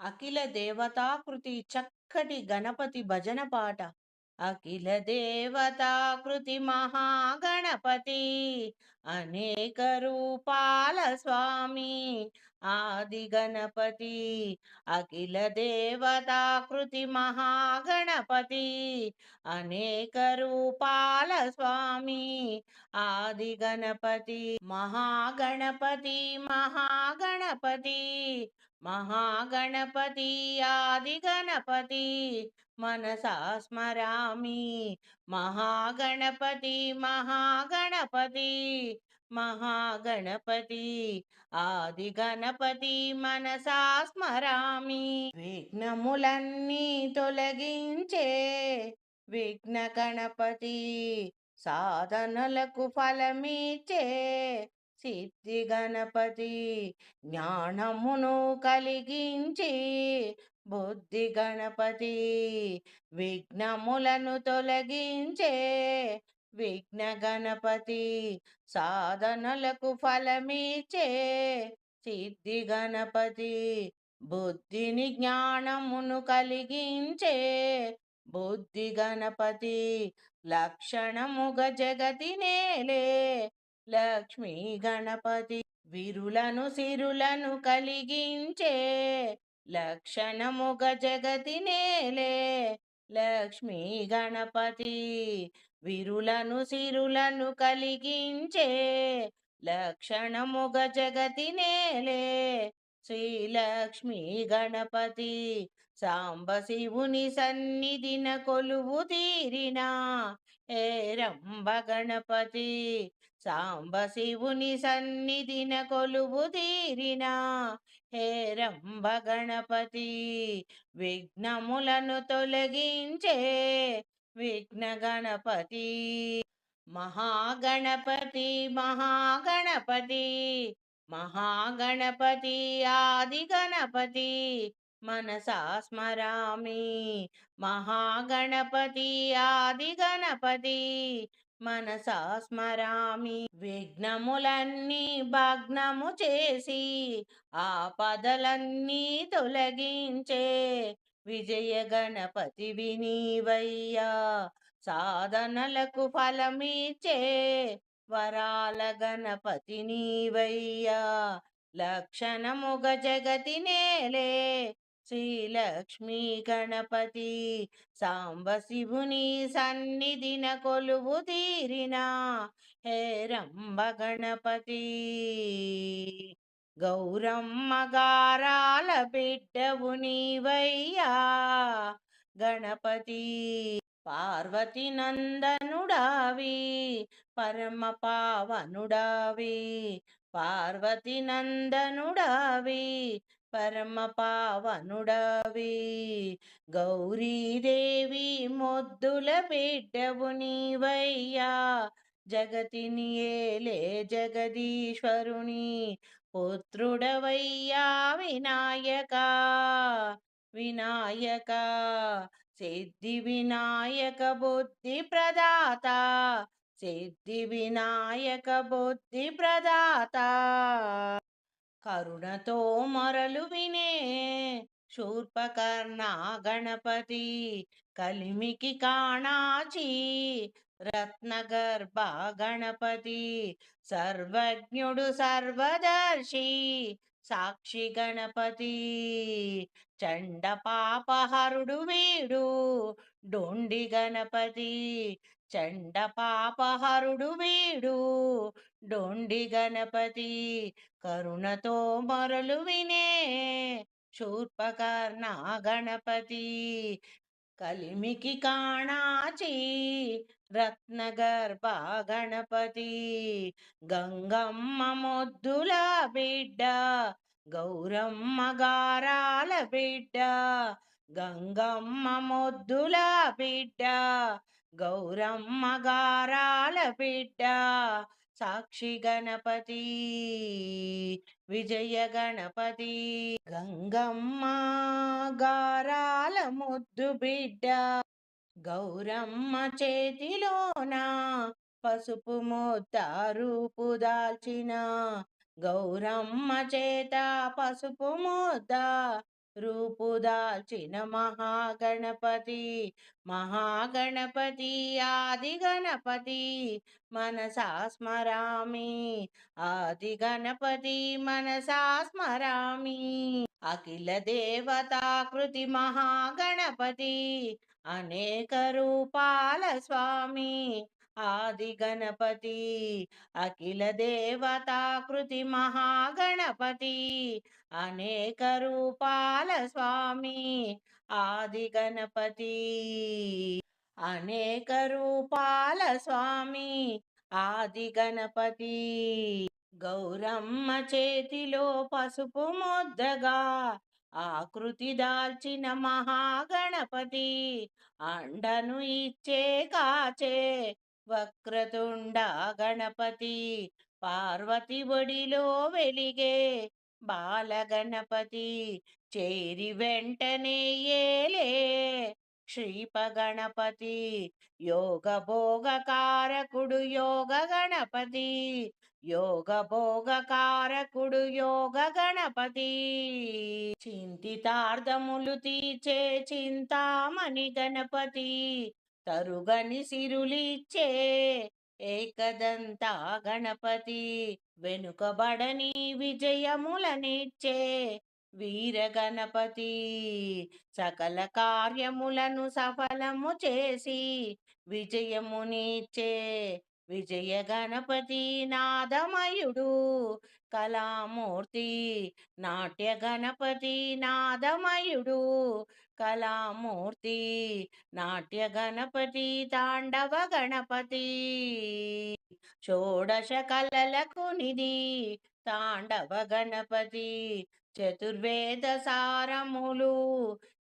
అఖిల దేవతాకృతి చక్కటి గణపతి భజన పాట. అఖిల దేవతాకృతి మహాగణపతి అనేక రూపాల స్వామి ఆది గణపతి. అఖిల దేవతాకృతి మహాగణపతి అనేక రూపాల స్వామి ఆది గణపతి. మహాగణపతి మహాగణపతి మహాగణపతి ఆది గణపతి మనసా స్మరామి. మహాగణపతి మహాగణపతి మహాగణపతి ఆది గణపతి మనసా స్మరామి. విఘ్నములన్నీ తొలగించే విఘ్న గణపతి సాధనలకు ఫలమిచ్చే సిద్ధి గణపతి జ్ఞానమును కలిగించి బుద్ధి గణపతి విఘ్నములను తొలగించే విఘ్న గణపతి సాధనలకు ఫలమిచ్చే సిద్ధి గణపతి బుద్ధిని జ్ఞానమును కలిగించే బుద్ధి గణపతి లక్షణముగ జగతి నేలే లక్ష్మీ గణపతి విరులను సిరులను కలిగించే లక్షణముగ జగతి నేలే లక్ష్మీ గణపతి విరులను సిరులను కలిగించే లక్షణముగ జగతి నేలే శ్రీలక్ష్మీ గణపతి సాంబ శివుని సన్నిధిన కొలువు తీరిన హేరంబ గణపతి సాంబ శివుని సన్నిధిన కొలువు తీరిన హేరంబ గణపతి విఘ్నములను తొలగించే విఘ్న గణపతి. మహాగణపతి మహాగణపతి మహాగణపతి ఆది గణపతి మనసా స్మరామి. మహాగణపతి ఆది గణపతి మనసా స్మరామి. విఘ్నములన్నీ భగ్నము చేసి ఆపదలన్నీ తొలగించే విజయ గణపతి వినీవయ్యా సాధనలకు ఫలమిచ్చే వరాల గణపతి నీవయ్యా లక్షణముగ జగతి నేలే శ్రీలక్ష్మీ గణపతి సాంబ శివుని సన్నిధిన కొలువు తీరిన హేరంబ గణపతి గౌరమ్మ గారాల బిడ్డవు నీవయ్యా గణపతి పార్వతి నందనుడావి పరమ పావనుడావి పార్వతి నందనుడావి పరమ పావనుడావి గౌరీదేవి మొద్దుల బిడ్డవు నీవయ్యా జగతిని ఏలే జగదీశ్వరుని పుత్రుడవయ్యా వినాయక వినాయక సిద్ధి వినాయక బుద్ధి ప్రదాత సిద్ధి వినాయక బుద్ధి ప్రదాత కరుణతో మొరలు వినే శూర్పకర్ణ గణపతి కలిమికి కాణాచి రత్నగర్భ గణపతి సర్వజ్ఞుడు సర్వదర్శి సాక్షి గణపతి చండ పాపహరుడు వీడు డొండి గణపతి చండ పాపహరుడు వీడు డొండి గణపతి కరుణతో మొరలు వినే శూర్పకర్ణ గణపతి కలిమికి కాణాచి రత్నగర్భ గణపతి గంగమ్మ మొద్దుల బిడ్డ గౌరమ్మ గారాల బిడ్డ గంగమ్మ మొద్దుల బిడ్డ గౌరమ్మ గారాల బిడ్డ సాక్షి గణపతి విజయ గణపతి గంగమ్మ గారాల ముద్దు బిడ్డ గౌరమ్మ చేతిలోన పసుపు ముద్ద రూపు దాల్చిన గౌరమ్మ చేత పసుపు ముద్ద రూపుదాల్చిన మహాగణపతి మహాగణపతి ఆది గణపతి మనసా స్మరామి ఆది గణపతి మనసా స్మరామి అఖిల దేవతాకృతి మహాగణపతి అనేక రూపాల స్వామి ఆది గణపతి అఖిల దేవతాకృతి మహాగణపతి అనేక రూపాల స్వామి ఆది గణపతి అనేక రూపాల స్వామి ఆది గణపతి గౌరమ్మ చేతిలో పసుపు ముద్దగా ఆకృతి దాల్చిన మహాగణపతి అండను ఇచ్చే కాచే వక్రతుండ గణపతి పార్వతి ఒడిలో వెలిగే బాలగణపతి చేరి వెంటనే ఏలే శ్రీపగణపతి యోగ భోగ కారకుడు యోగ గణపతి యోగ భోగ కారకుడు యోగ గణపతి చింతితార్థములు తీర్చే చింతామణి గణపతి తరుగని సిరులిచ్చే ఏకదంత గణపతి వెనుకబడని విజయములనిచ్చే వీర గణపతి సకల కార్యములను సఫలము చేసి విజయమునిచ్చే విజయ గణపతి నాదమయుడు కళామూర్తి నాట్య గణపతి నాదమయుడు కళామూర్తి నాట్య గణపతి తాండవ గణపతి షోడశ కళలకు నిధి తాండవ గణపతి చతుర్వేద సారములు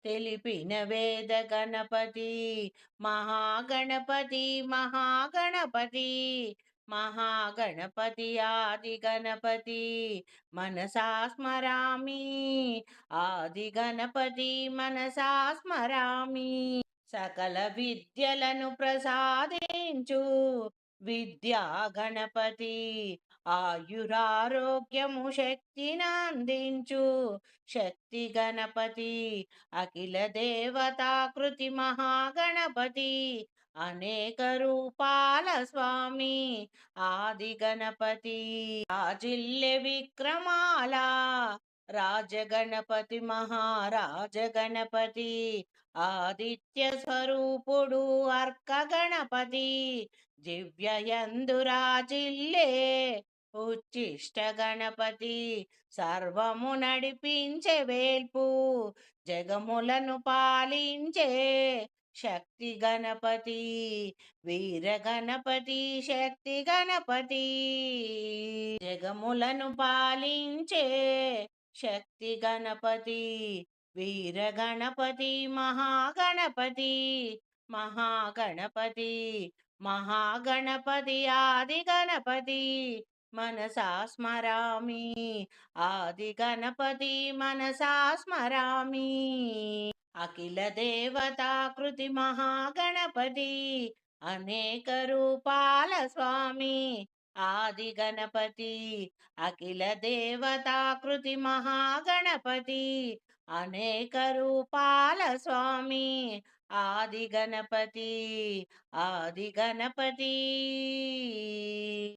తెలిపిన వేద గణపతి మహాగణపతి మహాగణపతి మహాగణపతి ఆది గణపతి మనసా స్మరామి ఆది గణపతి మనసా స్మరామి సకల విద్యలను ప్రసాదించు విద్యా గణపతి ఆయురారోగ్యము శక్తినందించు శక్తి గణపతి అఖిల దేవతాకృతి మహాగణపతి అనేక రూపాల స్వామి ఆది గణపతి రాజిల్లె విక్రమాల రాజగణపతి మహారాజ గణపతి ఆదిత్య స్వరూపుడు అర్క గణపతి దివ్యయందురాజిల్లే ఉచ్చిష్ట గణపతి సర్వము నడిపించే వేల్పు జగములను పాలించే శక్తి గణపతి వీర గణపతి శక్తి గణపతి జగములను పాలించే శక్తి గణపతి వీర గణపతి మహాగణపతి మహాగణపతి మహాగణపతి ఆది గణపతి మనసా స్మరామి ఆది గణపతి మనసా స్మరామి అఖిల దేవతాకృతి మహాగణపతి అనేక రూపాల స్వామి ఆది గణపతి అఖిల దేవతాకృతి మహాగణపతి అనేక రూపాల స్వామి ఆది గణపతి ఆది గణపతి